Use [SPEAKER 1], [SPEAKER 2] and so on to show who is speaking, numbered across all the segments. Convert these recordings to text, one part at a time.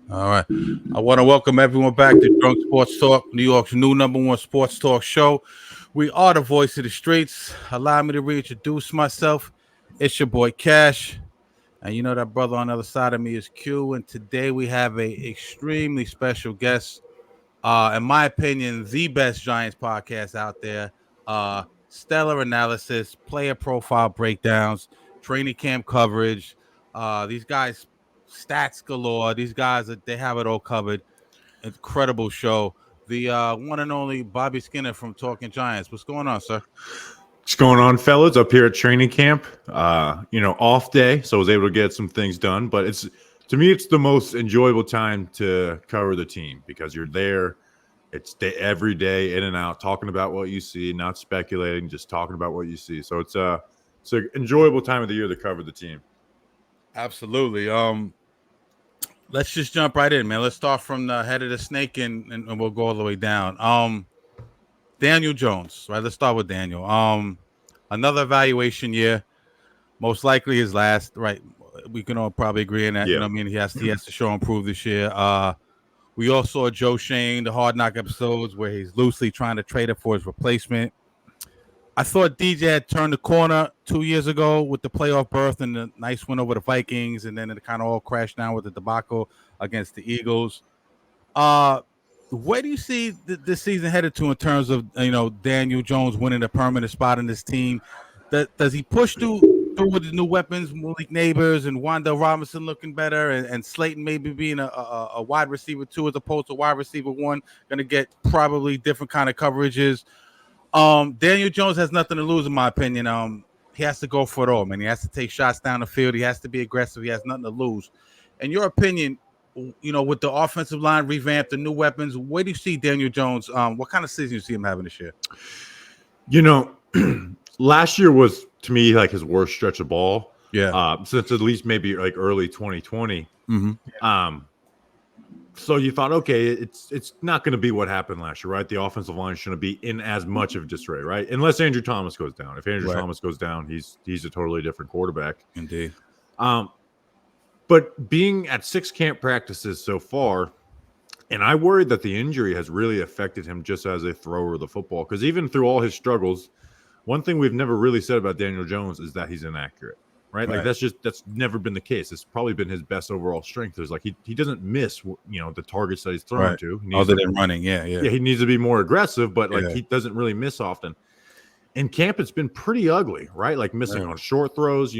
[SPEAKER 1] All right. I want to welcome everyone back to Drunk Sports Talk, New York's new number one sports talk show. We are the voice of the streets. Allow me to reintroduce myself. It's your boy Cash. And you know that brother on the other side of me is Q. And today we have a extremely special guest. In my opinion, the best Giants podcast out there. Stellar analysis, player profile breakdowns, training camp coverage. These guys, stats galore. These guys, they have it all covered. Incredible show. The one and only Bobby Skinner from Talkin Giants. What's going on, sir?
[SPEAKER 2] What's going on, fellas? Up here at training camp, off day, so I was able to get some things done. But to me, it's the most enjoyable time to cover the team because you're there. It's every day in and out, talking about what you see, not speculating, just talking about what you see. So it's an enjoyable time of the year to cover the team.
[SPEAKER 1] Absolutely. Let's just jump right in, man. Let's start from the head of the snake and we'll go all the way down. Daniel Jones, right? Let's start with Daniel. Another evaluation year, most likely his last, right? We can all probably agree on that.
[SPEAKER 2] Yeah.
[SPEAKER 1] You know what I mean? He has to show and prove this year. We all saw Joe Shane, the Hard Knock episodes where he's loosely trying to trade it for his replacement. I thought DJ had turned the corner 2 years ago with the playoff berth and the nice win over the Vikings, and then it kind of all crashed down with the debacle against the Eagles. Where do you see this season headed to in terms of Daniel Jones winning a permanent spot in this team? Does he push through with the new weapons, Malik Neighbors and Wanda Robinson looking better, and Slayton maybe being a wide receiver 2 as opposed to wide receiver 1, going to get probably different kind of coverages? Daniel Jones has nothing to lose, in my opinion. He has to go for it all, man. He has to take shots down the field. He has to be aggressive. He has nothing to lose. In your opinion, with the offensive line revamped, the new weapons, where do you see Daniel Jones? What kind of season do you see him having this year?
[SPEAKER 2] Last year was, to me, like his worst stretch of ball.
[SPEAKER 1] Yeah.
[SPEAKER 2] Since at least maybe like early 2020.
[SPEAKER 1] Mm-hmm.
[SPEAKER 2] So you thought, okay, it's not going to be what happened last year, right? The offensive line shouldn't be in as much of disarray, right? Unless Andrew Thomas goes down. If Andrew Thomas goes down, he's a totally different quarterback.
[SPEAKER 1] Indeed.
[SPEAKER 2] But being at 6 camp practices so far, and I worried that the injury has really affected him just as a thrower of the football. Because even through all his struggles, one thing we've never really said about Daniel Jones is that he's inaccurate. Right? Like that's never been the case. It's probably been his best overall strength. Is like he doesn't miss the targets that he's thrown to.
[SPEAKER 1] Other than running, yeah.
[SPEAKER 2] He needs to be more aggressive, but he doesn't really miss often. In camp, it's been pretty ugly, right? Like missing on short throws.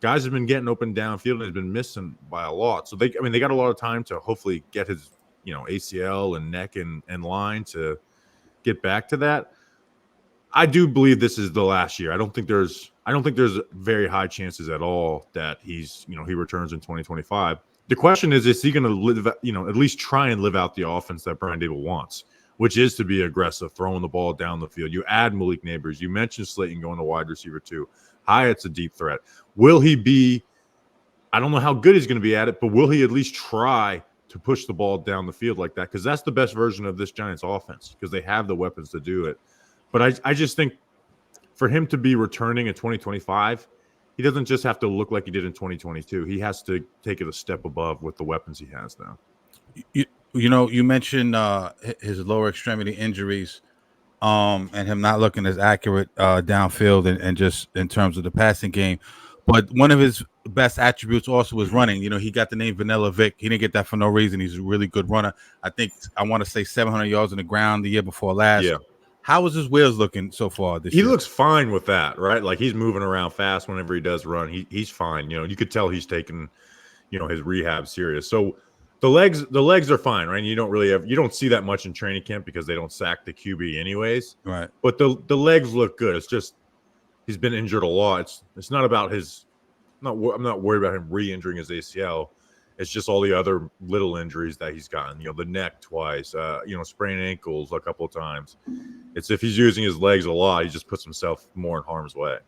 [SPEAKER 2] Guys have been getting open downfield and has been missing by a lot. So they got a lot of time to hopefully get his ACL and neck in line to get back to that. I do believe this is the last year. I don't think there's very high chances at all that he returns in 2025. The question is he going to live, at least try and live out the offense that Brian Daboll wants, which is to be aggressive, throwing the ball down the field. You add Malik Neighbors. You mentioned Slayton going to wide receiver 2. Hyatt's a deep threat. Will he be? I don't know how good he's going to be at it, but will he at least try to push the ball down the field like that? Because that's the best version of this Giants offense because they have the weapons to do it. But I just think for him to be returning in 2025, he doesn't just have to look like he did in 2022. He has to take it a step above with the weapons he has now.
[SPEAKER 1] You mentioned his lower extremity injuries and him not looking as accurate downfield and just in terms of the passing game. But one of his best attributes also was running. He got the name Vanilla Vic. He didn't get that for no reason. He's a really good runner. I want to say 700 yards on the ground the year before last.
[SPEAKER 2] Yeah.
[SPEAKER 1] How is his wheels looking so far this year?
[SPEAKER 2] He looks fine with that, right? Like he's moving around fast whenever he does run. He's fine. You could tell he's taking, his rehab serious. So the legs are fine, right? You don't see that much in training camp because they don't sack the QB anyways.
[SPEAKER 1] Right.
[SPEAKER 2] But the legs look good. It's just he's been injured a lot. It's not about I'm not worried about him re-injuring his ACL. It's just all the other little injuries that he's gotten, the neck twice, sprained ankles a couple of times. It's if he's using his legs a lot, he just puts himself more in harm's way.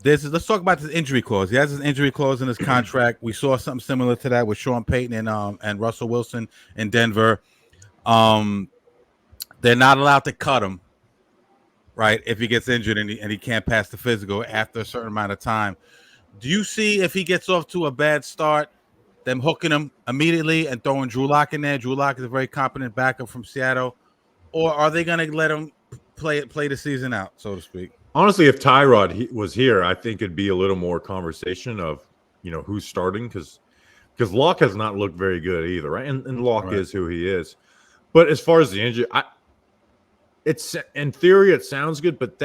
[SPEAKER 1] Let's talk about this injury clause. He has his injury clause in his contract. We saw something similar to that with Sean Payton and Russell Wilson in Denver. They're not allowed to cut him, right, if he gets injured and he can't pass the physical after a certain amount of time. Do you see if he gets off to a bad start, them hooking him immediately and throwing Drew Lock in there? Drew Lock is a very competent backup from Seattle. Or are they going to let him play the season out, so to speak?
[SPEAKER 2] Honestly, if Tyrod was here, I think it'd be a little more conversation of, who's starting, because Locke has not looked very good either, right? And Locke is who he is. But as far as the injury, it's in theory it sounds good, but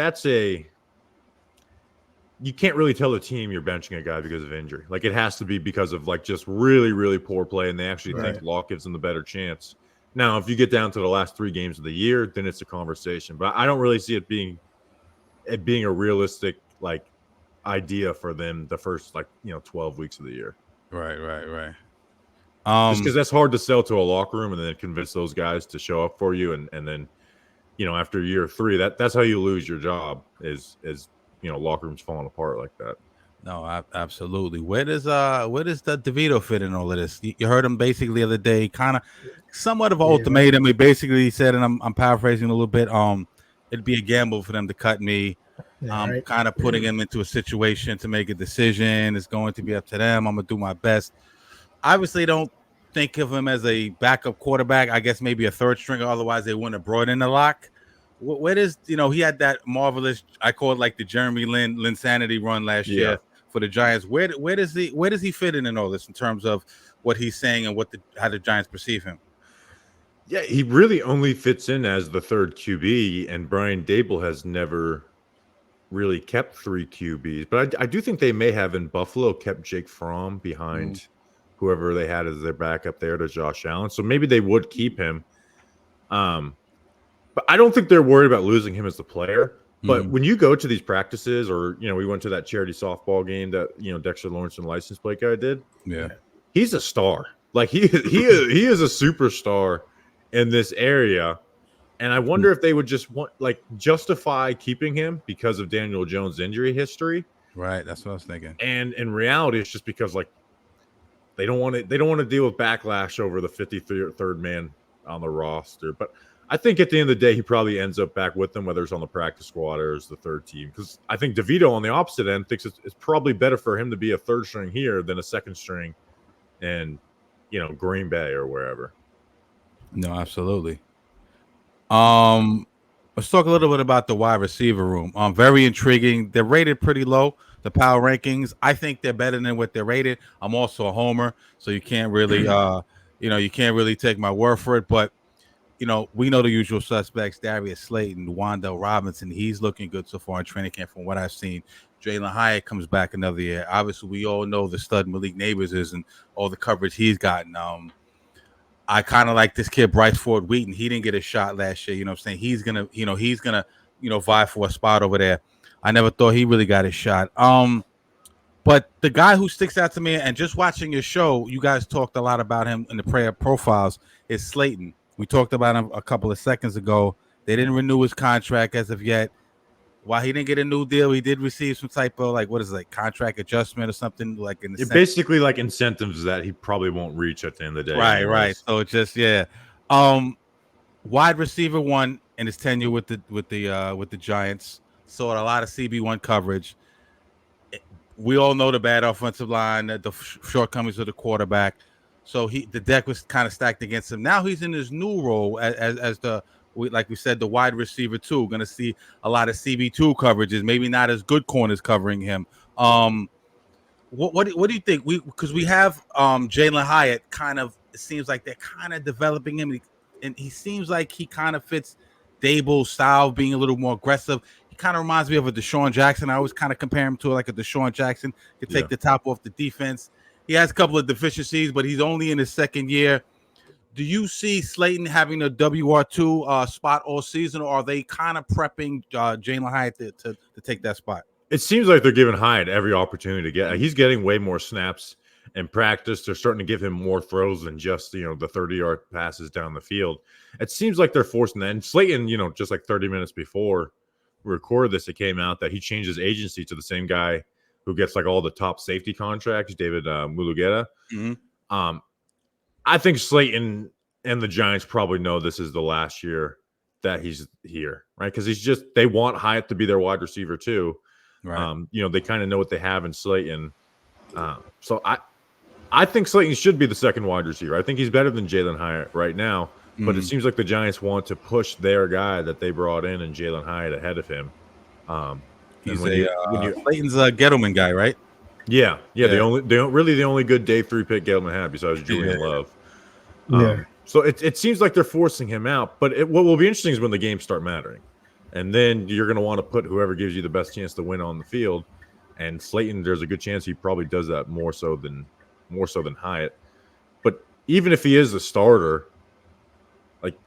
[SPEAKER 2] you can't really tell the team you're benching a guy because of injury. Like, it has to be because of just really, really poor play, and they actually think Locke gives them the better chance. Now, if you get down to the last 3 games of the year, then it's a conversation. But I don't really see it being a realistic idea for them the first 12 weeks of the year.
[SPEAKER 1] Right.
[SPEAKER 2] Just because that's hard to sell to a locker room and then convince those guys to show up for you, and then after year 3, that's how you lose your job is locker rooms falling apart like that.
[SPEAKER 1] No, absolutely. Where does the DeVito fit in all of this? You heard him basically the other day, kind of somewhat of an ultimatum. He basically said, and I'm paraphrasing a little bit, it'd be a gamble for them to cut me. Kind of putting him into a situation to make a decision. It's going to be up to them. I'm gonna do my best. Obviously, don't think of him as a backup quarterback. I guess maybe a third stringer. Otherwise, they wouldn't have brought in the Lock. Where does he had that marvelous, I call it the Jeremy Lin sanity run last year for the Giants. Where does he fit in all this in terms of what he's saying and how the Giants perceive him?
[SPEAKER 2] Yeah, he really only fits in as the third QB, and Brian Daboll has never really kept 3 QBs. But I do think they may have in Buffalo kept Jake Fromm behind whoever they had as their backup there to Josh Allen. So maybe they would keep him. But I don't think they're worried about losing him as the player. But when you go to these practices, or we went to that charity softball game that Dexter Lawrence and license plate guy did.
[SPEAKER 1] Yeah,
[SPEAKER 2] he's a star. He is a superstar in this area. And I wonder if they would just justify keeping him because of Daniel Jones' injury history.
[SPEAKER 1] Right, that's what I was thinking.
[SPEAKER 2] And in reality, it's just because they don't want to deal with backlash over the 53rd man on the roster. But I think at the end of the day, he probably ends up back with them, whether it's on the practice squad or as the third team. Because I think DeVito on the opposite end thinks it's probably better for him to be a third string here than a second string in Green Bay or wherever.
[SPEAKER 1] No, absolutely. Let's talk a little bit about the wide receiver room. Very intriguing. They're rated pretty low, the power rankings. I think they're better than what they're rated. I'm also a homer, so you can't really you can't really take my word for it. But we know the usual suspects: Darius Slayton, Wan'Dale Robinson. He's looking good so far in training camp from what I've seen. Jalen Hyatt comes back another year. Obviously, we all know the stud Malik Neighbors is and all the coverage he's gotten. I kind of like this kid, Bryce Ford Wheaton. He didn't get a shot last year. I'm saying? He's gonna vie for a spot over there. I never thought he really got a shot. But the guy who sticks out to me, and just watching your show, you guys talked a lot about him in the player profiles, is Slayton. We talked about him a couple of seconds ago. They didn't renew his contract as of yet. While he didn't get a new deal, he did receive some type of contract adjustment or something in the
[SPEAKER 2] basically incentives that he probably won't reach at the end of the day.
[SPEAKER 1] Right. So it's just wide receiver 1 in his tenure with the Giants saw a lot of CB1 coverage. We all know the bad offensive line, the shortcomings of the quarterback. So the deck was kind of stacked against him. Now he's in his new role as like we said, the wide receiver 2. Going to see a lot of CB2 coverages, maybe not as good corners covering him. What do you think? Because we have Jalen Hyatt. It seems like they're kind of developing him, and he seems like he kind of fits Daboll's style, being a little more aggressive. He kind of reminds me of a Deshaun Jackson. I always kind of compare him to a Deshaun Jackson. Could take the top off the defense. He has a couple of deficiencies, but he's only in his second year. Do you see Slayton having a WR2 spot all season, or are they kind of prepping Jalen Hyatt to take that spot?
[SPEAKER 2] It seems like they're giving Hyatt every opportunity to get. He's getting way more snaps in practice. They're starting to give him more throws than just the 30-yard passes down the field. It seems like they're forcing that. And Slayton, just 30 minutes before we recorded this, it came out that he changed his agency to the same guy who gets all the top safety contracts, David Mulugheta.
[SPEAKER 1] Mm-hmm.
[SPEAKER 2] I think Slayton and the Giants probably know this is the last year that he's here, right? Because they want Hyatt to be their wide receiver too.
[SPEAKER 1] Right.
[SPEAKER 2] They kind of know what they have in Slayton. So I think Slayton should be the second wide receiver. I think he's better than Jalen Hyatt right now, but it seems like the Giants want to push their guy that they brought in and Jalen Hyatt ahead of him.
[SPEAKER 1] He's Slayton's a Gettleman guy, right?
[SPEAKER 2] Yeah. The only good day 3 pick Gettleman had besides Julian Love. So it seems like they're forcing him out, but what will be interesting is when the games start mattering, and then you're going to want to put whoever gives you the best chance to win on the field. And Slayton, there's a good chance he probably does that more so than Hyatt. But even if he is the starter, like,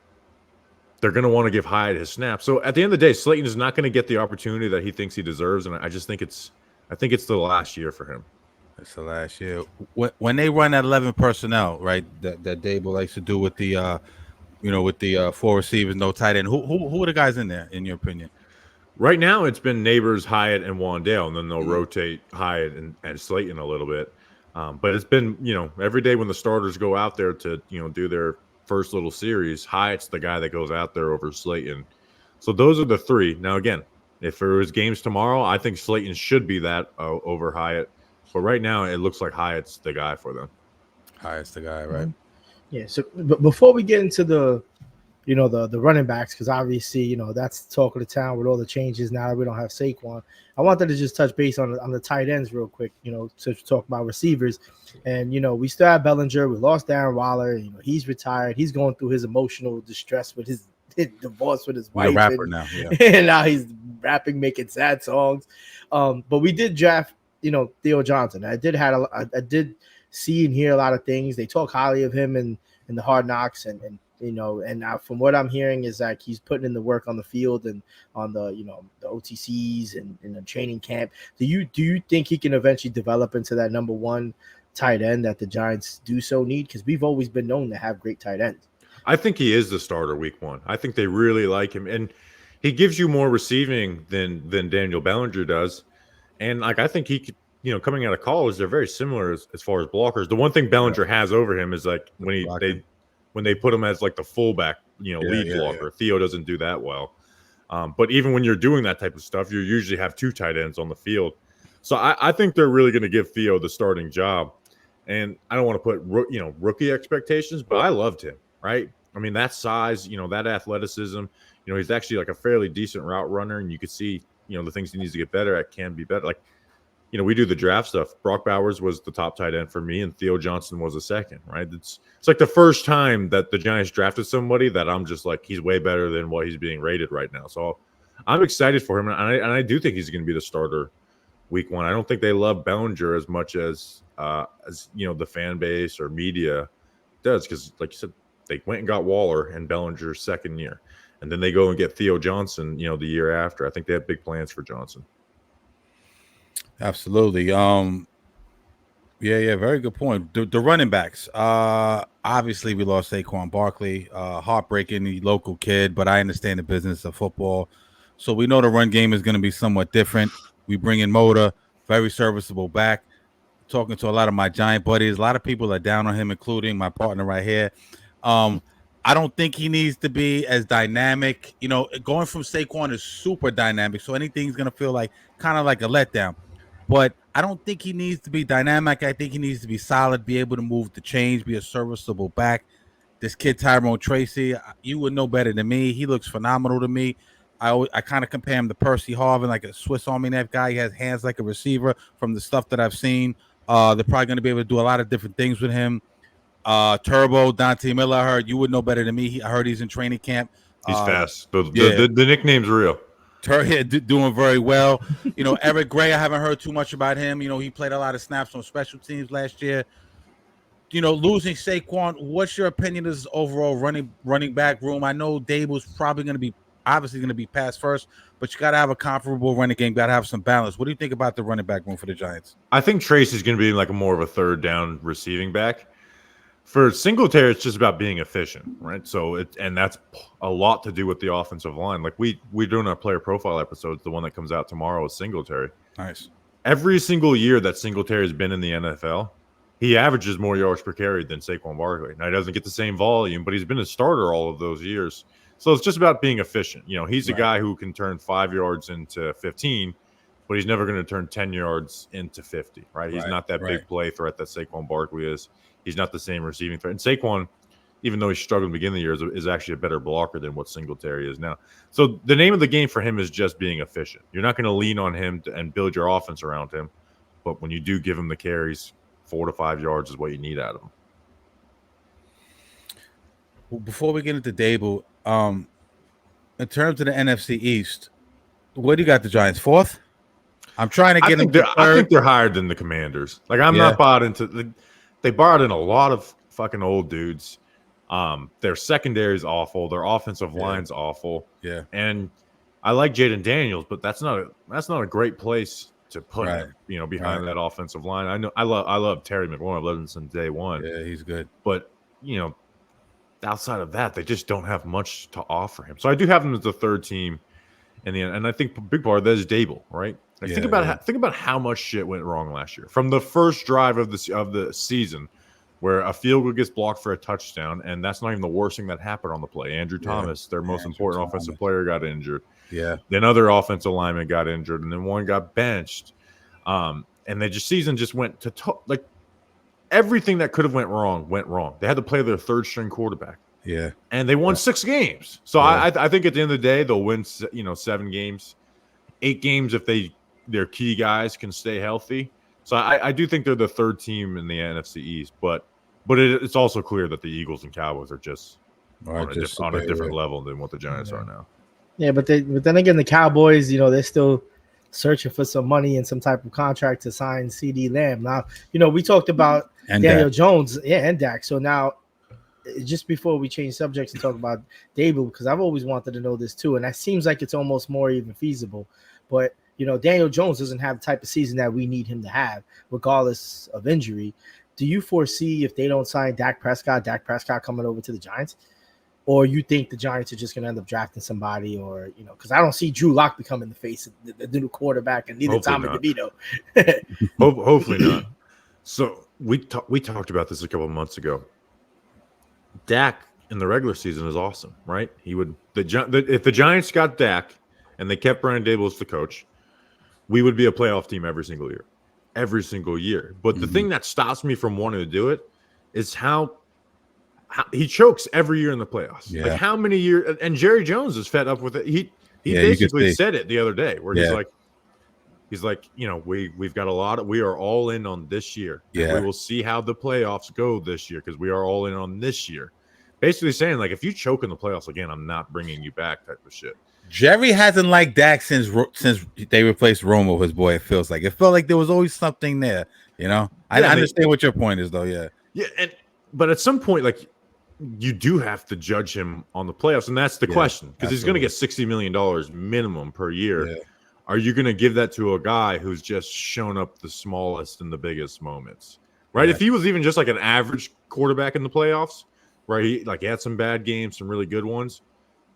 [SPEAKER 2] they're going to want to give Hyatt his snap. So at the end of the day, Slayton is not going to get the opportunity that he thinks he deserves, and I think it's the last year for him.
[SPEAKER 1] It's the last year. When they run that 11 personnel, right? That Dable likes to do with the, with the 4 receivers, no tight end. Who are the guys in there, in your opinion?
[SPEAKER 2] Right now, it's been Neighbors, Hyatt, and Wandale, and then they'll rotate Hyatt and Slayton a little bit. But it's been, every day when the starters go out there to, do their first little series, Hyatt's the guy that goes out there over Slayton. So those are the 3. Now, again, if there was games tomorrow, I think Slayton should be that over Hyatt. But right now, it looks like Hyatt's the guy for them.
[SPEAKER 1] Hyatt's the guy, right?
[SPEAKER 3] Yeah. So before we get into the running backs, because obviously, that's the talk of the town with all the changes now that we don't have Saquon. I wanted to just touch base on the tight ends real quick, to talk about receivers. And, we still have Bellinger. We lost Darren Waller. He's retired. He's going through his emotional distress with his divorce with his wife.
[SPEAKER 1] He's a rapper now. Yeah.
[SPEAKER 3] And now he's rapping, making sad songs. But we did draft, Theo Johnson. I did see and hear a lot of things. They talk highly of him in the Hard Knocks, and from what I'm hearing is like he's putting in the work on the field and on the the OTCs and in the training camp. Do you think he can eventually develop into that number 1 tight end that the Giants do so need? Because we've always been known to have great tight ends.
[SPEAKER 2] I think he is the starter week 1. I think they really like him, and he gives you more receiving than Daniel Bellinger does. And I think he could, coming out of college, they're very similar as far as blockers. The one thing Bellinger has over him is like when they put him as like the fullback, lead blocker. Theo doesn't do that well. But even when you're doing that type of stuff, you usually have 2 tight ends on the field. So I think they're really going to give Theo the starting job. And I don't want to put rookie expectations, but I loved him. Right? I mean, that size, that athleticism. He's actually like a fairly decent route runner, and you could see, the things he needs to get better at can be better. Like, we do the draft stuff. Brock Bowers was the top tight end for me, and Theo Johnson was a second, right? It's like the first time that the Giants drafted somebody that I'm just like, he's way better than what he's being rated right now. So I'm excited for him, and I do think he's going to be the starter week 1. I don't think they love Bellinger as much as the fan base or media does, because like you said, they went and got Waller and Bellinger's second year, and then they go and get Theo Johnson, the year after. I think they have big plans for Johnson.
[SPEAKER 1] Absolutely. Very good point. The running backs. Obviously we lost Saquon Barkley. Heartbreaking, the local kid, but I understand the business of football. So we know the run game is going to be somewhat different. We bring in Moda, very serviceable back. Talking to a lot of my Giant buddies, a lot of people are down on him, including my partner right here. I don't think he needs to be as dynamic. Going from Saquon is super dynamic, so anything's going to feel like kind of like a letdown. But I don't think he needs to be dynamic. I think he needs to be solid, be able to move the chains, be a serviceable back. This kid, Tyrone Tracy, you would know better than me. He looks phenomenal to me. I kind of compare him to Percy Harvin, like a Swiss Army knife guy. He has hands like a receiver from the stuff that I've seen. They're probably going to be able to do a lot of different things with him. Turbo, Dante Miller, I heard you would know better than me. I heard he's in training camp.
[SPEAKER 2] He's fast. The nickname's real.
[SPEAKER 1] Doing very well. Eric Gray, I haven't heard too much about him. He played a lot of snaps on special teams last year. Losing Saquon, what's your opinion of this overall running back room? I know Dable's probably going to be pass first, but you got to have a comparable running game, got to have some balance. What do you think about the running back room for the Giants?
[SPEAKER 2] I think Trace is going to be like more of a third down receiving back. For Singletary, it's just about being efficient, right? So and that's a lot to do with the offensive line. Like we're doing our player profile episodes, the one that comes out tomorrow is Singletary.
[SPEAKER 1] Nice.
[SPEAKER 2] Every single year that Singletary has been in the NFL, he averages more yards per carry than Saquon Barkley. Now he doesn't get the same volume, but he's been a starter all of those years. So it's just about being efficient. He's a guy who can turn 5 yards into 15, but he's never going to turn 10 yards into 50, right? He's not that big play threat that Saquon Barkley is. He's not the same receiving threat. And Saquon, even though he struggled at the beginning of the year, is actually a better blocker than what Singletary is now. So the name of the game for him is just being efficient. You're not going to lean on him and build your offense around him. But when you do give him the carries, 4 to 5 yards is what you need out of him.
[SPEAKER 1] Well, before we get into Dable, in terms of the NFC East, what do you got the Giants? 4th? I'm trying to get them.
[SPEAKER 2] I think they're higher than the Commanders. Like, I'm not bought into they brought in a lot of fucking old dudes. Their secondary is awful. Their offensive line's awful.
[SPEAKER 1] Yeah.
[SPEAKER 2] And I like Jaden Daniels, but that's not a great place to put him, behind that offensive line. I know I love Terry McLaurin. I've loved him since day one.
[SPEAKER 1] Yeah, he's good.
[SPEAKER 2] But outside of that, they just don't have much to offer him. So I do have them as the 3rd team in the end. And I think a big part of that is Dable, right? Like, think about how much shit went wrong last year. From the first drive of the season, where a field goal gets blocked for a touchdown, and that's not even the worst thing that happened on the play. Andrew Thomas, their most important offensive player, got injured.
[SPEAKER 1] Yeah.
[SPEAKER 2] Then other offensive linemen got injured, and then one got benched. And the season just went to like everything that could have went wrong. They had to play their 3rd-string quarterback.
[SPEAKER 1] Yeah.
[SPEAKER 2] And they won 6 games. So I think at the end of the day, they'll win 7 games, 8 games if their key guys can stay healthy. So I do think they're the 3rd team in the NFC East, but it's also clear that the Eagles and Cowboys are just on a different level than what the Giants are now.
[SPEAKER 3] Yeah, but then again, the Cowboys, they're still searching for some money and some type of contract to sign CD Lamb. Now, we talked about Daniel Jones, and Dak. So now, just before we change subjects and talk about Dable, because I've always wanted to know this too, and that seems like it's almost more even feasible. But Daniel Jones doesn't have the type of season that we need him to have, regardless of injury. Do you foresee, if they don't sign Dak Prescott coming over to the Giants? Or you think the Giants are just going to end up drafting somebody, or, because I don't see Drew Lock becoming the face of the new quarterback, and neither Tommy DeVito.
[SPEAKER 2] Hopefully not. So we talked about this a couple of months ago. Dak in the regular season is awesome, right? If the Giants got Dak and they kept Brian Dable as the coach, we would be a playoff team every single year. But the thing that stops me from wanting to do it is how he chokes every year in the playoffs.
[SPEAKER 1] Yeah.
[SPEAKER 2] Like, how many years? And Jerry Jones is fed up with it. He basically said it the other day, where he's like, we've got a lot we are all in on this year.
[SPEAKER 1] Yeah.
[SPEAKER 2] We will see how the playoffs go this year, because we are all in on this year. Basically saying, like, if you choke in the playoffs again, I'm not bringing you back, type of shit.
[SPEAKER 1] Jerry hasn't liked Dak since they replaced Romo, his boy. It felt like there was always something there. I understand what your point is, though. Yeah.
[SPEAKER 2] But at some point, like, you do have to judge him on the playoffs, and that's the question, because he's going to get $60 million minimum per year. Yeah. Are you going to give that to a guy who's just shown up the smallest and the biggest moments, right? Yeah. If he was even just like an average quarterback in the playoffs, right? He had some bad games, some really good ones,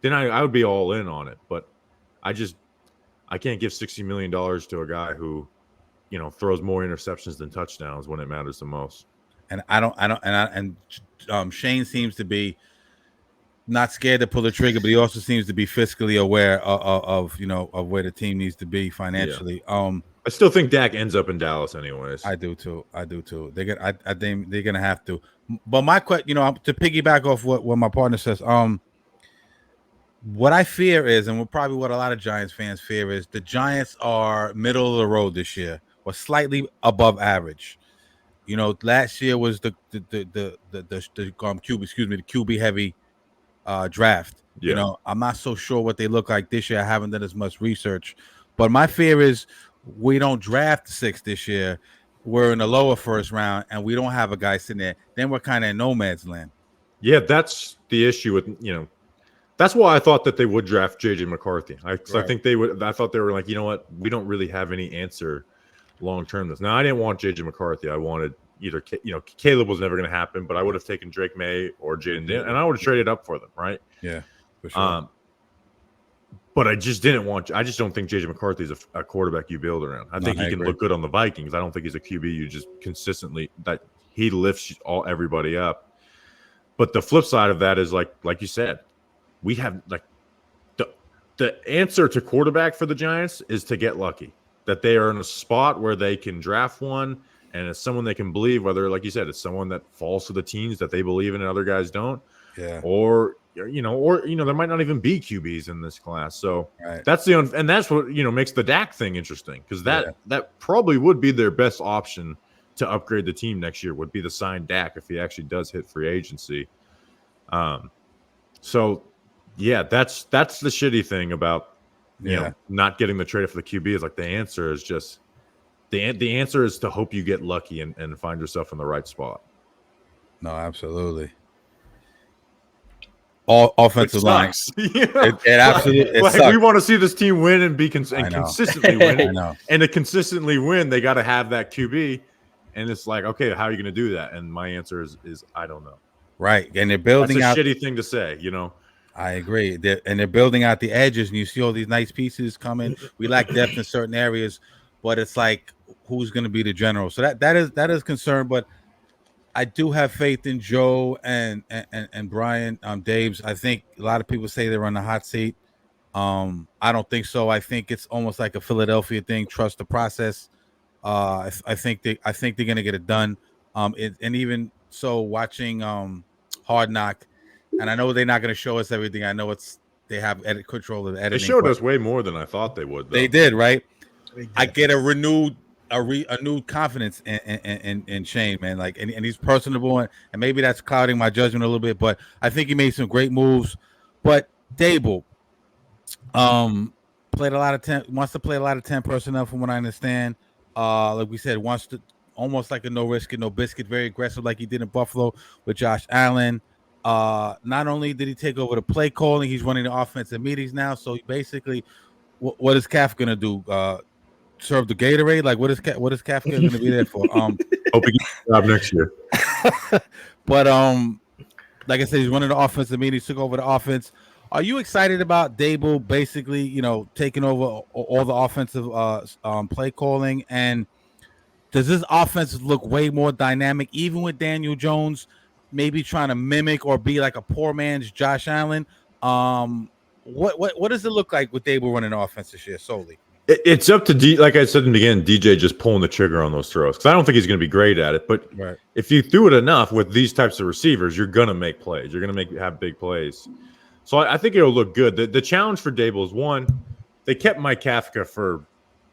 [SPEAKER 2] then I would be all in on it. But I can't give $60 million to a guy who, throws more interceptions than touchdowns when it matters the most.
[SPEAKER 1] And Shane seems to be not scared to pull the trigger, but he also seems to be fiscally aware of where the team needs to be financially. Yeah.
[SPEAKER 2] I still think Dak ends up in Dallas anyways.
[SPEAKER 1] I do too. I think they're gonna have to. But my question, to piggyback off what my partner says, what I fear is, and probably what a lot of Giants fans fear is, the Giants are middle of the road this year, or slightly above average. Last year was the QB heavy draft. Yeah. I'm not so sure what they look like this year. I haven't done as much research, but my fear is we don't draft 6 this year. We're in the lower first round, and we don't have a guy sitting there. Then we're kind of in no man's land.
[SPEAKER 2] Yeah, that's the issue with That's why I thought that they would draft JJ McCarthy. I think they would. I thought they were like, you know what, we don't really have any answer long term. Now, I didn't want JJ McCarthy. I wanted either, Caleb was never going to happen, but I would have taken Drake May or Jaden Daniels, and I would have traded up for them, right?
[SPEAKER 1] Yeah, for sure.
[SPEAKER 2] But I just don't think JJ McCarthy is a quarterback you build around. I think he can look good on the Vikings. I don't think he's a QB you just consistently that he lifts everybody up. But the flip side of that is like you said, we have the answer to quarterback for the Giants is to get lucky. that they are in a spot where they can draft one, and it's someone they can believe, whether, like you said, it's someone that falls to the teams that they believe in and other guys don't.
[SPEAKER 1] Yeah.
[SPEAKER 2] Or there might not even be QBs in this class. So
[SPEAKER 1] right.
[SPEAKER 2] that's what, makes the Dak thing interesting, because that probably would be their best option to upgrade the team next year, would be to sign Dak if he actually does hit free agency. So yeah, that's the shitty thing about not getting the trade for the QB, is like the answer is just the answer is to hope you get lucky and find yourself in the right spot.
[SPEAKER 1] No, absolutely. All offensive line. It absolutely
[SPEAKER 2] like, we want to see this team win and be consistently win.
[SPEAKER 1] I know.
[SPEAKER 2] And to consistently win, they got to have that QB. And it's like, okay, how are you going to do that? And my answer is I don't know.
[SPEAKER 1] Right. And they're building
[SPEAKER 2] That's a shitty thing to say,
[SPEAKER 1] I agree. They're building out the edges, and you see all these nice pieces coming. We lack depth in certain areas, but it's like, who's going to be the general? So that is concern, but I do have faith in Joe and Brian, Dave's. I think a lot of people say they're on the hot seat. I don't think so. I think it's almost like a Philadelphia thing. Trust the process. I think they're going to get it done. And even so, watching Hard Knock, and I know they're not going to show us everything. I know they have control of the editing.
[SPEAKER 2] They showed us way more than I thought they would, though.
[SPEAKER 1] They did, right? I get a renewed confidence in Shane, man. Like, and he's personable, and maybe that's clouding my judgment a little bit, but I think he made some great moves. But Dable, wants to play a lot of 10 personnel, from what I understand. Like we said, wants to almost like a no risk and no biscuit, very aggressive, like he did in Buffalo with Josh Allen. Not only did he take over the play calling, he's running the offensive meetings now. So basically, what is Kaf gonna do? Serve the Gatorade? Like, what is Kaf gonna be there for?
[SPEAKER 2] Hope he gets a job next year.
[SPEAKER 1] But like I said, he's running the offensive meetings, took over the offense. Are you excited about Dable basically, taking over all the offensive play calling? And does this offense look way more dynamic, even with Daniel Jones maybe trying to mimic or be like a poor man's Josh Allen? What does it look like with Dable running the offense this year solely?
[SPEAKER 2] It's up to like I said in the beginning, DJ just pulling the trigger on those throws, because I don't think he's going to be great at it. But if you threw it enough with these types of receivers, you're going to make plays. You're going to have big plays. So I think it'll look good. The challenge for Dable is, one, they kept Mike Kafka for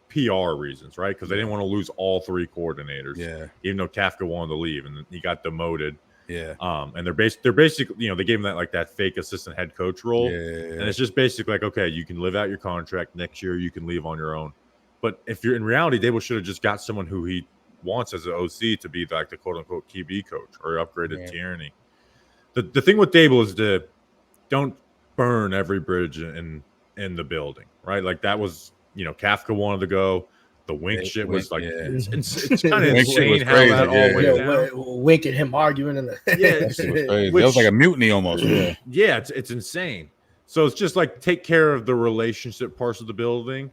[SPEAKER 2] PR reasons, right? Because they didn't want to lose all three coordinators.
[SPEAKER 1] Yeah. Even
[SPEAKER 2] though Kafka wanted to leave and he got demoted.
[SPEAKER 1] Yeah.
[SPEAKER 2] And they're basically, they gave him that fake assistant head coach role.
[SPEAKER 1] Yeah.
[SPEAKER 2] And it's just basically like, okay, you can live out your contract next year. You can leave on your own. But if you're in reality, Dable should have just got someone who he wants as an OC to be like the quote unquote QB coach, or upgraded Tierney. The thing with Dable is don't burn every bridge in the building, right? Like that was, Kafka wanted to go. The Wink shit was like, it's kind of insane how that all went down.
[SPEAKER 3] Wink and him arguing in the
[SPEAKER 1] it was like a mutiny almost.
[SPEAKER 2] Yeah, it's insane. So it's just like, take care of the relationship parts of the building,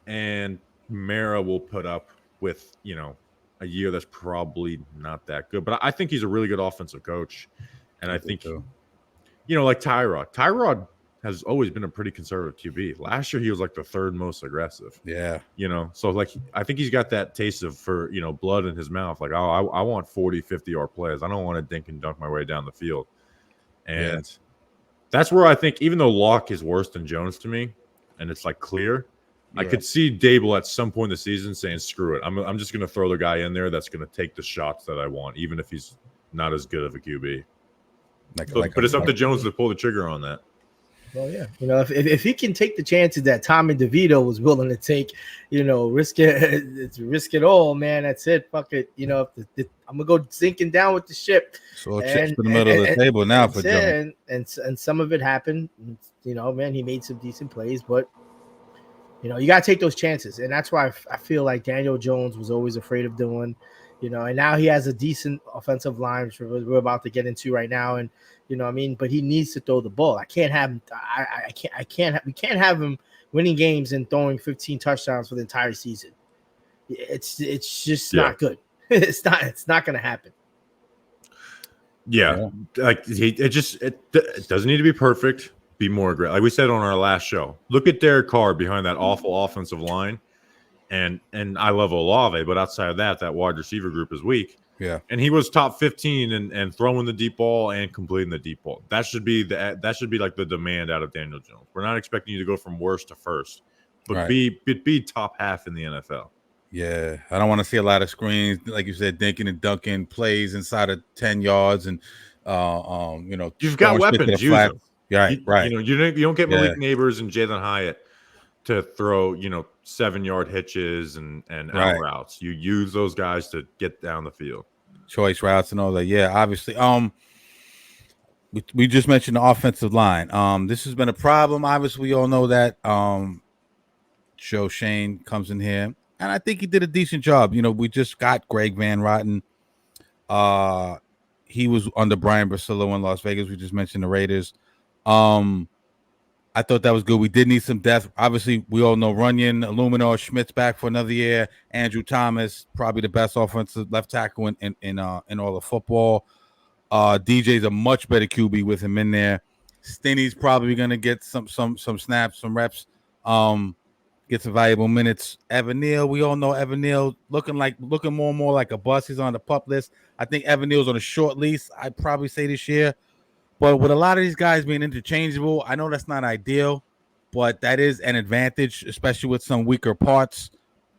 [SPEAKER 2] and Mara will put up with, a year that's probably not that good. But I think he's a really good offensive coach. And I think, like Tyrod has always been a pretty conservative QB. Last year, he was like the third most aggressive.
[SPEAKER 1] Yeah.
[SPEAKER 2] So like, I think he's got that taste of, blood in his mouth. Like, I want 40, 50-yard plays. I don't want to dink and dunk my way down the field. And that's where I think, even though Locke is worse than Jones to me, and it's like clear, I could see Dable at some point in the season saying, screw it. I'm just going to throw the guy in there that's going to take the shots that I want, even if he's not as good of a QB. But it's up to Jones to pull the trigger on that.
[SPEAKER 3] Well, yeah, if he can take the chances that Tommy DeVito was willing to take, risk it all, man. That's it. Fuck it. I'm gonna go sinking down with the ship.
[SPEAKER 1] So chips in the middle of the table now for Jones.
[SPEAKER 3] And some of it happened. Man, he made some decent plays, but you gotta take those chances, and that's why I feel like Daniel Jones was always afraid of doing. And now he has a decent offensive line, which we're about to get into right now, and. But he needs to throw the ball. I can't have him. We can't have him winning games and throwing 15 touchdowns for the entire season. It's just not good. It's not going to happen.
[SPEAKER 2] Yeah. Like it doesn't need to be perfect. Be more aggressive. Like we said on our last show, look at Derek Carr behind that awful offensive line. And I love Olave, but outside of that wide receiver group is weak.
[SPEAKER 1] Yeah.
[SPEAKER 2] And he was top 15 and throwing the deep ball and completing the deep ball. That should be like the demand out of Daniel Jones. We're not expecting you to go from worst to first, but be top half in the NFL.
[SPEAKER 1] Yeah, I don't want to see a lot of screens, like you said, dinking and dunking plays inside of 10 yards, and
[SPEAKER 2] you've got weapons. Use them.
[SPEAKER 1] Yeah, right.
[SPEAKER 2] You don't get Malik Neighbors and Jalen Hyatt to throw 7-yard hitches and out routes. You use those guys to get down the field,
[SPEAKER 1] choice routes and all that. Yeah, obviously. We just mentioned the offensive line. This has been a problem. Obviously, we all know that. Joe Shane comes in here, and I think he did a decent job. We just got Greg Van Roten. He was under Brian Brasillo in Las Vegas. We just mentioned the Raiders. I thought that was good. We did need some depth. Obviously, we all know Runyon, Illuminor, Schmidt's back for another year. Andrew Thomas, probably the best offensive left tackle in all of football. DJ's a much better QB with him in there. Stinny's probably gonna get some snaps, some reps, get some valuable minutes. Evan Neal, we all know Evan Neal looking more and more like a bust. He's on the PUP list. I think Evan Neal's on a short lease, I'd probably say this year. But with a lot of these guys being interchangeable, I know that's not ideal, but that is an advantage, especially with some weaker parts.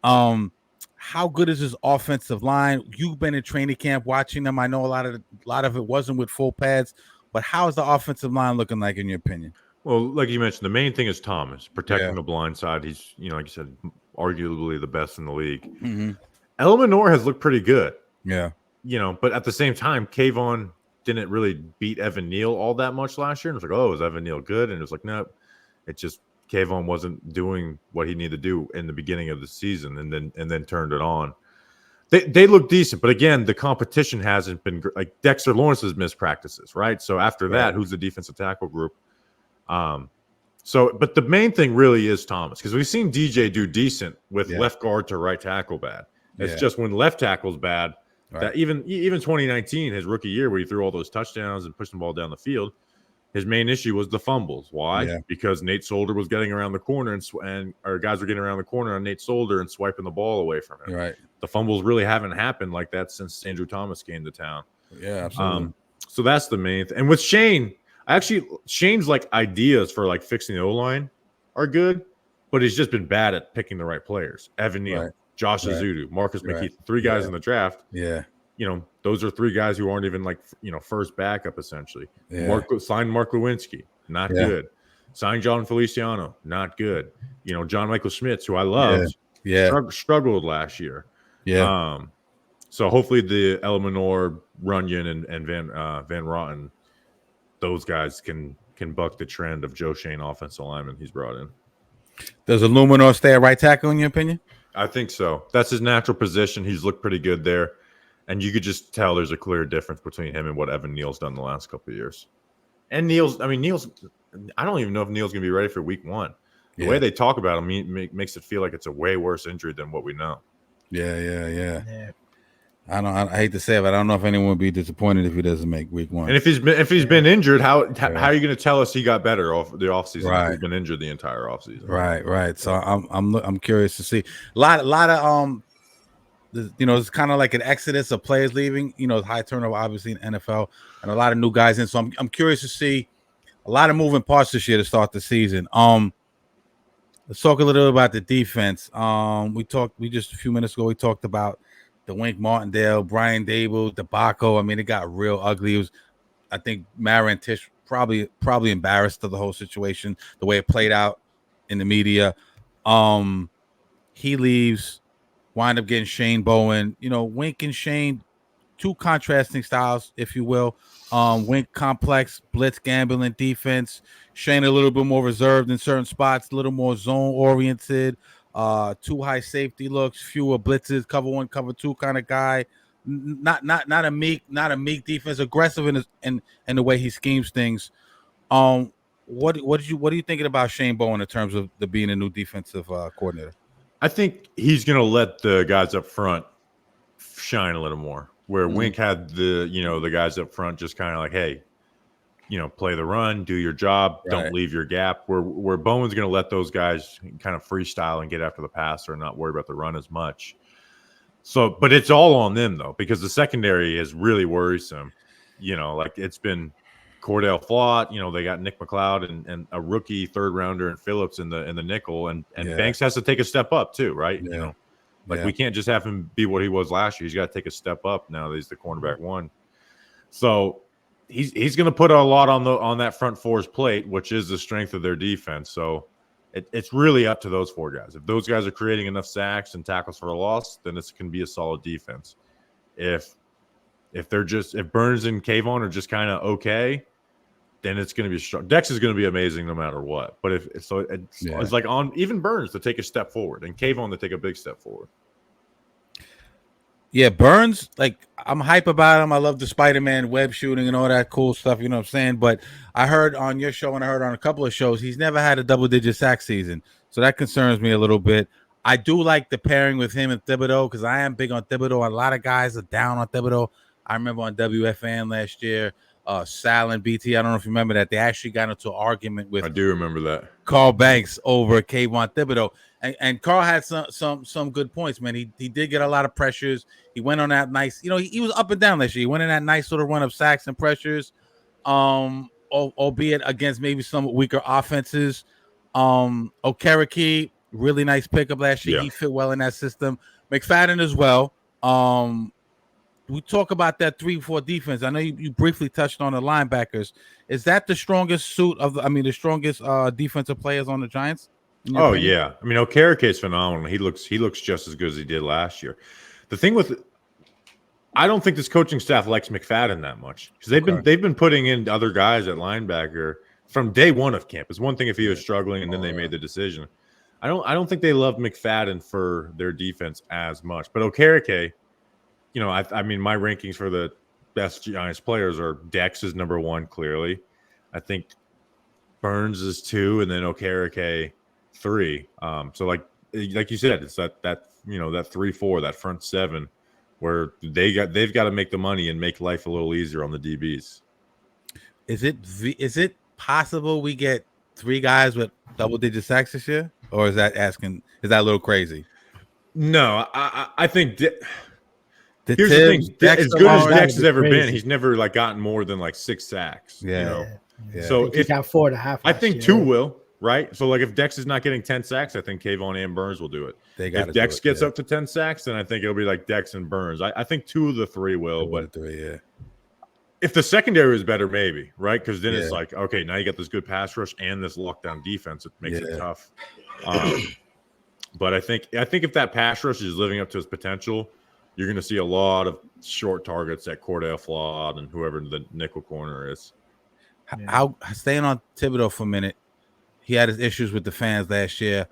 [SPEAKER 1] How good is this offensive line? You've been in training camp watching them. I know a lot of it wasn't with full pads, but how is the offensive line looking like in your opinion?
[SPEAKER 2] Well, like you mentioned, the main thing is Thomas protecting the blind side. He's, like you said, arguably the best in the league.
[SPEAKER 1] Mm-hmm.
[SPEAKER 2] Eleanor has looked pretty good.
[SPEAKER 1] Yeah.
[SPEAKER 2] But at the same time, Kayvon didn't really beat Evan Neal all that much last year. And it was like, oh, is Evan Neal good? And it was like, no, it just Kayvon wasn't doing what he needed to do in the beginning of the season, and then turned it on. They look decent, but again, the competition hasn't been like Dexter Lawrence's missed practices, right? So after that, who's the defensive tackle group? But the main thing really is Thomas, because we've seen DJ do decent with left guard to right tackle bad. It's just when left tackle's bad. Right. That even 2019, his rookie year, where he threw all those touchdowns and pushed the ball down the field, his main issue was the fumbles. Why? Yeah. Because Nate Solder was getting around the corner and our guys were getting around the corner on Nate Solder and swiping the ball away from him.
[SPEAKER 1] Right.
[SPEAKER 2] The fumbles really haven't happened like that since Andrew Thomas came to town.
[SPEAKER 1] Yeah, absolutely.
[SPEAKER 2] So that's the main thing. And with Shane, Shane's like ideas for like fixing the O-line are good, but he's just been bad at picking the right players. Evan Neal. Right. Josh Azudu, Marcus McKeith, 3 guys in the draft.
[SPEAKER 1] Yeah.
[SPEAKER 2] Those are 3 guys who aren't even like, first backup essentially.
[SPEAKER 1] Yeah.
[SPEAKER 2] Signed Mark Lewinsky, not good. Signed John Feliciano, not good. John Michael Schmitz, who I loved, struggled last year.
[SPEAKER 1] Yeah.
[SPEAKER 2] So hopefully the Eleanor, Runyon, and Van Roten, those guys can buck the trend of Joe Shane offensive lineman he's brought in.
[SPEAKER 1] Does Illuminor stay at right tackle in your opinion?
[SPEAKER 2] I think so. That's his natural position. He's looked pretty good there. And you could just tell there's a clear difference between him and what Evan Neal's done the last couple of years. And Neal's, I don't even know if Neal's going to be ready for week 1. The way they talk about him makes it feel like it's a way worse injury than what we know.
[SPEAKER 1] Yeah. I hate to say it, but I don't know if anyone would be disappointed if he doesn't make week 1.
[SPEAKER 2] And if he's been injured, how are you going to tell us he got better off the offseason?
[SPEAKER 1] Right.
[SPEAKER 2] If he's been injured the entire offseason.
[SPEAKER 1] Right. So I'm curious to see a lot of it's kind of like an exodus of players leaving. High turnover obviously in NFL and a lot of new guys in. So I'm curious to see a lot of moving parts this year to start the season. Let's talk a little bit about the defense. We just a few minutes ago we talked about the Wink Martindale, Brian Dable, debacle. It got real ugly. It was, I think, Mara and Tish probably embarrassed of the whole situation, the way it played out in the media. He leaves, wind up getting Shane Bowen. Wink and Shane, 2 contrasting styles, if you will. Wink complex, blitz gambling defense. Shane a little bit more reserved in certain spots, a little more zone oriented. 2 high safety looks, fewer blitzes, cover 1, cover 2 kind of guy. Not a meek defense, aggressive in the way he schemes things. What are you thinking about Shane Bowen in terms of being a new defensive coordinator?
[SPEAKER 2] I think he's going to let the guys up front shine a little more. Where Wink had the guys up front just kind of like, hey, play the run, do your job,
[SPEAKER 1] Right.
[SPEAKER 2] don't leave your gap. Where Bowen's going to let those guys kind of freestyle and get after the passer and not worry about the run as much. So, but it's all on them though, because the secondary is really worrisome. Like it's been Cordell Flott. They got Nick McLeod and a rookie third rounder and Phillips in the nickel, and Banks has to take a step up too, right?
[SPEAKER 1] Yeah.
[SPEAKER 2] We can't just have him be what he was last year. He's got to take a step up now that he's the cornerback one. So he's going to put a lot on that front four's plate, which is the strength of their defense. So it's really up to those four guys. If those guys are creating enough sacks and tackles for a loss, then it's going to be a solid defense. If Burns and Kayvon are just kind of okay, then it's going to be strong. Dex is going to be amazing no matter what. But it's like on even Burns to take a step forward and Kayvon to take a big step forward.
[SPEAKER 1] Yeah, Burns, like I'm hype about him. I love the Spider-Man web shooting and all that cool stuff, you know what I'm saying? But I heard on your show and I heard on a couple of shows, he's never had a double-digit sack season. So that concerns me a little bit. I do like the pairing with him and Thibodeau because I am big on Thibodeau. A lot of guys are down on Thibodeau. I remember on WFN last year, Sal and BT, I don't know if you remember that. They actually got into an argument with
[SPEAKER 2] I do remember that.
[SPEAKER 1] Carl Banks over Kayvon Thibodeau. And Carl had some good points, man. He did get a lot of pressures. He went on that nice, he was up and down last year. He went in that nice sort of run of sacks and pressures, albeit against maybe some weaker offenses. Okereke, really nice pickup last year. Yeah. He fit well in that system. McFadden as well. We talk about that 3-4 defense. I know you briefly touched on the linebackers. Is that the strongest suit of the strongest defensive players on the Giants?
[SPEAKER 2] Oh opinion? Yeah. I mean, Okereke is phenomenal. He looks just as good as he did last year. The thing I don't think this coaching staff likes McFadden that much because they've been putting in other guys at linebacker from day one of camp. It's one thing if he was struggling and then they made the decision. I don't think they love McFadden for their defense as much. But Okereke, I mean, my rankings for the best Giants players are Dex is number 1, clearly. I think Burns is 2, and then Okereke 3. So like you said, it's that 3-4, that front 7, where they've got to make the money and make life a little easier on the DBs.
[SPEAKER 1] Is it possible we get 3 guys with double-digit sacks this year, or is that a little crazy?
[SPEAKER 2] No, I think. Here's the thing: as good as Dex has ever been, he's never gotten more than 6 sacks.
[SPEAKER 1] Yeah.
[SPEAKER 3] So if got 4.5,
[SPEAKER 2] I think 2 will. Right. So if Dex is not getting 10 sacks, I think Kayvon and Burns will do it. If Dex gets up to 10 sacks, then I think it'll be like Dex and Burns. I think 2 of the 3 will. But if the secondary is better, maybe. Right. Because then it's okay, now you got this good pass rush and this lockdown defense. It makes it tough. But I think if that pass rush is living up to its potential, you're going to see a lot of short targets at Cordell Flott and whoever the nickel corner is.
[SPEAKER 1] How staying on Thibodeau for a minute, he had his issues with the fans last year.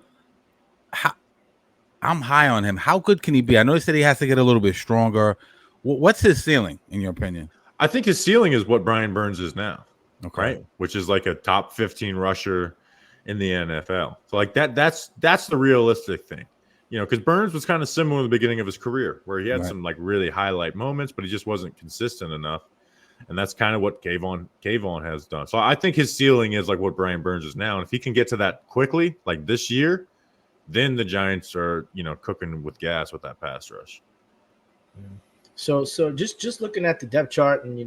[SPEAKER 1] I'm high on him. How good can he be? I know he said he has to get a little bit stronger. What's his ceiling, in your opinion?
[SPEAKER 2] I think his ceiling is what Brian Burns is now,
[SPEAKER 1] right?
[SPEAKER 2] Which is like a top 15 rusher in the NFL. So that's the realistic thing. Because Burns was kind of similar in the beginning of his career, where he had some really highlight moments, but he just wasn't consistent enough. And that's kind of what Kayvon has done. So I think his ceiling is like what Brian Burns is now. And if he can get to that quickly, like this year, then the Giants are, cooking with gas with that pass rush.
[SPEAKER 3] So just looking at the depth chart, and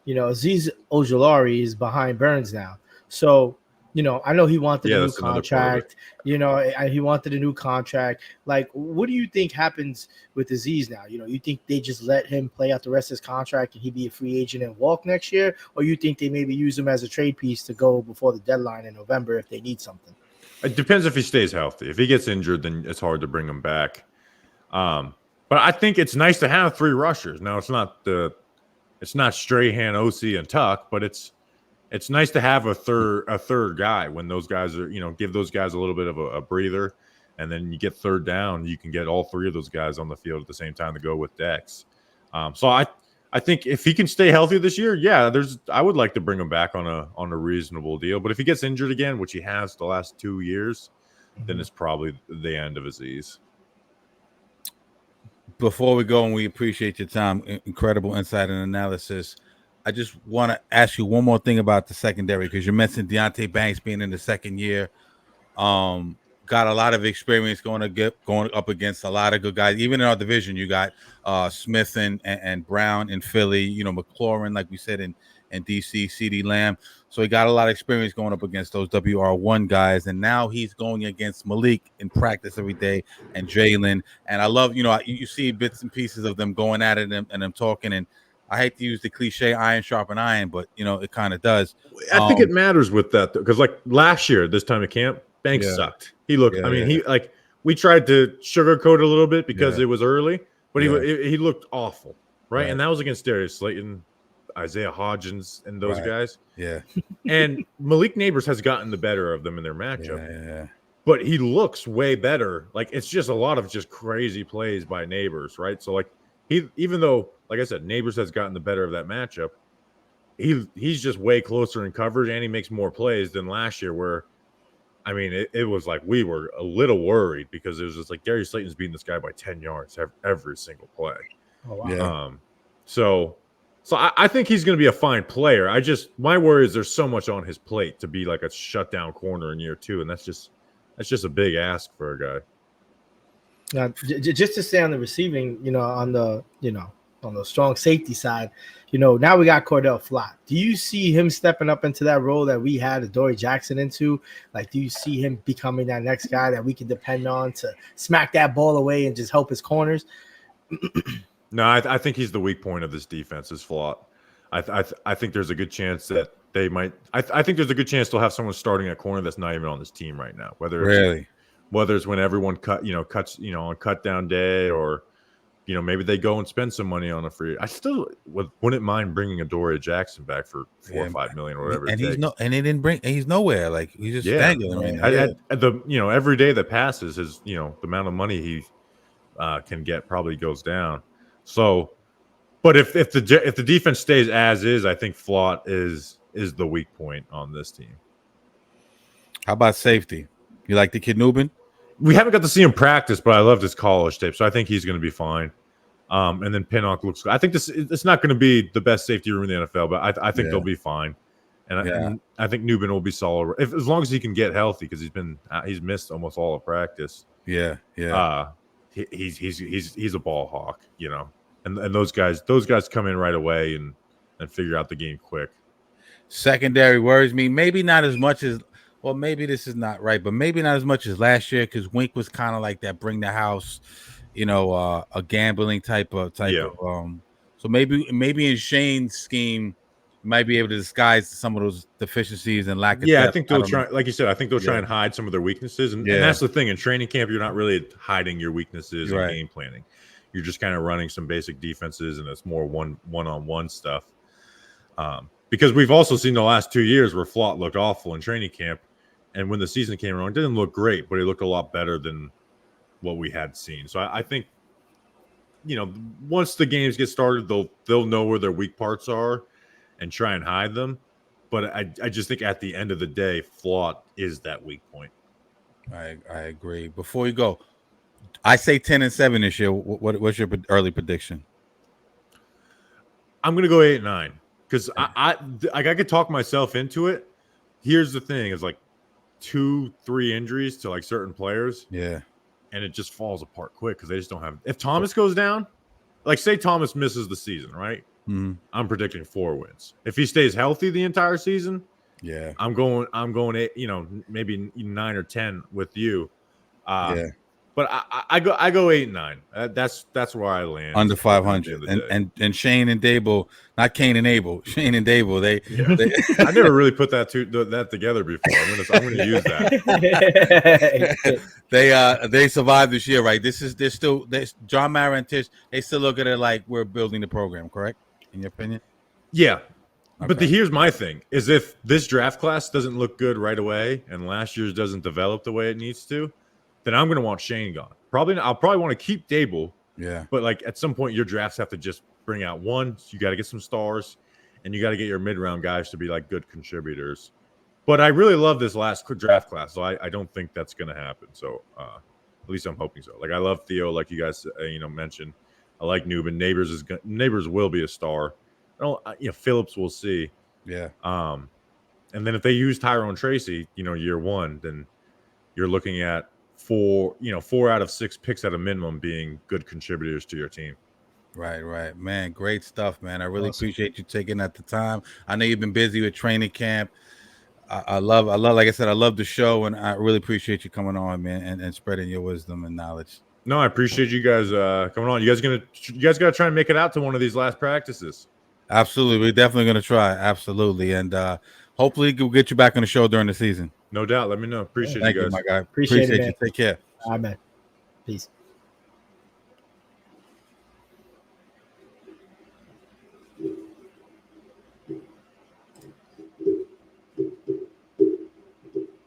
[SPEAKER 3] Azeez Ojulari is behind Burns now. So I know he wanted a new contract. He wanted a new contract. What do you think happens with Azeez now? You think they just let him play out the rest of his contract and he'd be a free agent and walk next year? Or you think they maybe use him as a trade piece to go before the deadline in November if they need something?
[SPEAKER 2] It depends if he stays healthy. If he gets injured, then it's hard to bring him back. But I think it's nice to have 3 rushers. Now, it's not Strahan, OC, and Tuck, but it's nice to have a third guy when those guys are, give those guys a little bit of a breather, and then you get third down, you can get all 3 of those guys on the field at the same time to go with Dex. So I think if he can stay healthy this year, I would like to bring him back on a reasonable deal. But if he gets injured again, which he has the last 2 years, then it's probably the end of Azeez.
[SPEAKER 1] Before we go, and we appreciate your time, incredible insight and analysis. I just want to ask you one more thing about the secondary, because you mentioned Deonte Banks being in the second year. Got a lot of experience going up against a lot of good guys. Even in our division, you got Smith and Brown in Philly. You know, McLaurin, like we said, in DC, CeeDee Lamb. So he got a lot of experience going up against those WR1 guys, and now he's going against Malik in practice every day, and Jalen. And I love, you see bits and pieces of them going at it and them talking. And I hate to use the cliche iron sharpen iron, but it kind of does.
[SPEAKER 2] I think it matters with that, because like last year, this time of camp, Banks sucked. He looked. We tried to sugarcoat it a little bit because it was early, but he looked awful, right? And that was against Darius Slayton, Isaiah Hodgins, and those guys.
[SPEAKER 1] Yeah.
[SPEAKER 2] And Malik Neighbors has gotten the better of them in their matchup.
[SPEAKER 1] Yeah.
[SPEAKER 2] But he looks way better. Like, it's just a lot of just crazy plays by Neighbors, right? So like even though, like I said, Neighbors has gotten the better of that matchup, he's just way closer in coverage, and he makes more plays than last year, where it was like we were a little worried, because it was just like Darius Slayton's beating this guy by 10 yards every single play.
[SPEAKER 3] Oh, wow.
[SPEAKER 1] Yeah.
[SPEAKER 2] So I think he's going to be a fine player. My worry is there's so much on his plate to be like a shutdown corner in year 2, and that's just a big ask for a guy.
[SPEAKER 3] Now, just to stay on the receiving, on the strong safety side, now we got Cordell Flott. Do you see him stepping up into that role that we had Adoree Jackson into? Like, do you see him becoming that next guy that we can depend on to smack that ball away and just help his corners?
[SPEAKER 2] No, I think he's the weak point of this defense is Flott. I think there's a good chance that they might. I think there's a good chance they'll have someone starting at corner that's not even on this team right now. Whether it's when everyone cuts on cut down day, or maybe they go and spend some money on a free. I still wouldn't mind bringing Adoree Jackson back for $4 or $5 million or whatever.
[SPEAKER 1] And he's nowhere. Like, he's just dangling right now.
[SPEAKER 2] Every day that passes, the amount of money he can get probably goes down. So, but if the defense stays as is, I think Flott is the weak point on this team.
[SPEAKER 1] How about safety? You like the kid Nubin?
[SPEAKER 2] We haven't got to see him practice, but I loved his college tape, so I think he's going to be fine. And then Pinnock looks good. I think it's not going to be the best safety room in the NFL, but I think they'll be fine. And I think Nubin will be solid as long as he can get healthy, because he's missed almost all of practice.
[SPEAKER 1] Yeah.
[SPEAKER 2] He's a ball hawk, and those guys come in right away and figure out the game quick.
[SPEAKER 1] Secondary worries me. Maybe not as much as, well, maybe this is not right, but maybe not as much as last year, because Wink was kind of like that bring the house, a gambling type of. So maybe in Shane's scheme, might be able to disguise some of those deficiencies and lack of depth.
[SPEAKER 2] I think they'll try, like you said, I think they'll try and hide some of their weaknesses. And that's the thing. In training camp, you're not really hiding your weaknesses and game planning. You're just kind of running some basic defenses, and it's more one-on-one stuff. Because we've also seen the last 2 years where Flott looked awful in training camp, and when the season came around, it didn't look great, but he looked a lot better than what we had seen. So I think, once the games get started, they'll know where their weak parts are and try and hide them. But I just think at the end of the day, Flott is that weak point.
[SPEAKER 1] I agree. Before you go, I say 10-7 this year. What's your early prediction?
[SPEAKER 2] I'm going to go 8-9, because I could talk myself into it. Here's the thing: is like 2-3 injuries to like certain players.
[SPEAKER 1] Yeah.
[SPEAKER 2] And it just falls apart quick, because they just don't have. If Thomas goes down, like say Thomas misses the season, right?
[SPEAKER 1] Mm-hmm.
[SPEAKER 2] I'm predicting 4 wins. If he stays healthy the entire season, I'm going 8, maybe 9 or 10 with you. But I go 8-9. That's where I land.
[SPEAKER 1] Under 500. And Shane and Dable, not Kane and Abel. Shane and Dable. They
[SPEAKER 2] I never really put that together before. I'm gonna use
[SPEAKER 1] that. They survived this year, right? They're still John Mara and Tish. They still look at it like we're building the program, correct? In your opinion?
[SPEAKER 2] Yeah.
[SPEAKER 1] Okay.
[SPEAKER 2] But here's my thing: is if this draft class doesn't look good right away, and last year's doesn't develop the way it needs to, then I'm going to want Shane gone. I'll probably want to keep Dable.
[SPEAKER 1] Yeah.
[SPEAKER 2] But like at some point, your drafts have to just bring out one. So you got to get some stars, and you got to get your mid-round guys to be like good contributors. But I really love this last draft class, so I don't think that's going to happen. So at least I'm hoping so. Like I love Theo, like you guys mentioned. I like Nubin. Neighbors will be a star. Phillips, we'll see.
[SPEAKER 1] Yeah.
[SPEAKER 2] And then if they use Tyrone Tracy, year one, then you're looking at 4 out of 6 picks at a minimum being good contributors to your team.
[SPEAKER 1] Right, man. Great stuff, man. I really appreciate you taking that the time. I know you've been busy with training camp. I love, like I said, I love the show, and I really appreciate you coming on, man, and spreading your wisdom and knowledge.
[SPEAKER 2] No, I appreciate you guys coming on. You guys got to try and make it out to one of these last practices.
[SPEAKER 1] Absolutely, we're definitely going to try. Absolutely, and hopefully we'll get you back on the show during the season.
[SPEAKER 2] No doubt. Let me know. Appreciate
[SPEAKER 1] Thank
[SPEAKER 2] you guys.
[SPEAKER 1] You, my guy.
[SPEAKER 3] Appreciate it,
[SPEAKER 1] you. Take care.
[SPEAKER 3] All right, man. Peace.